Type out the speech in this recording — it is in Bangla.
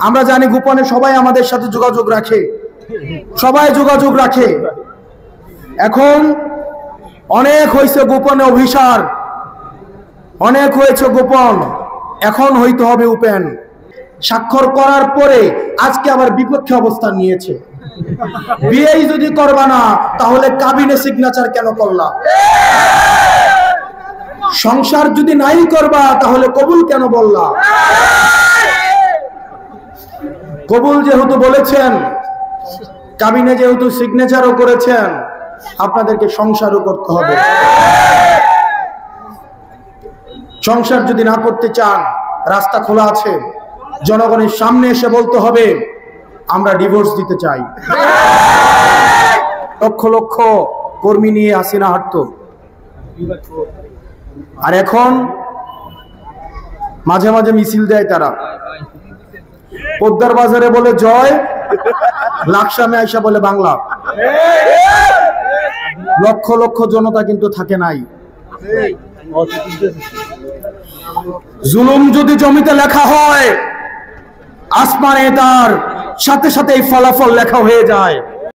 আমরা জানি গোপনে সবাই আমাদের সাথে যোগাযোগ রাখে, সবাই যোগাযোগ রাখে। এখন অনেক হয়েছে গোপনে অভিসার, অনেক হয়েছে গোপন, এখন হইতে হবে ওপেন। স্বাক্ষর করার পরে আজকে আবার বিপক্ষে অবস্থান নিয়েছে। বিয়েই যদি করবা না তাহলে কাবিনে সিগনেচার কেন করলা? সংসার যদি নাই করবা তাহলে কবুল কেন বললা? কবুল যেহেতু বলেছেন, কাবিনে যেহেতু সিগনেচারও করেছেন, আপনাদেরকে সংসারও করতে হবে। সংসার যদি না করতে চান, রাস্তা খোলা আছে, জনগণের সামনে এসে বলতে হবে আমরা ডিভোর্স দিতে চাই। লক্ষ লক্ষ কর্মী নিয়ে হাসিনা হাঁটতো, আর এখন মাঝে মাঝে মিছিল দেয় তারা। পদ্মার বাজারে বলে জয়, লাকসামে আইসা বলে বাংলা। লক্ষ লক্ষ জনতা কিন্তু থাকে নাই। জুলুম যদি জমিতে লেখা হয়, আসমানে তার সাথে সাথে এই ফলাফল লেখা হয়ে যায়।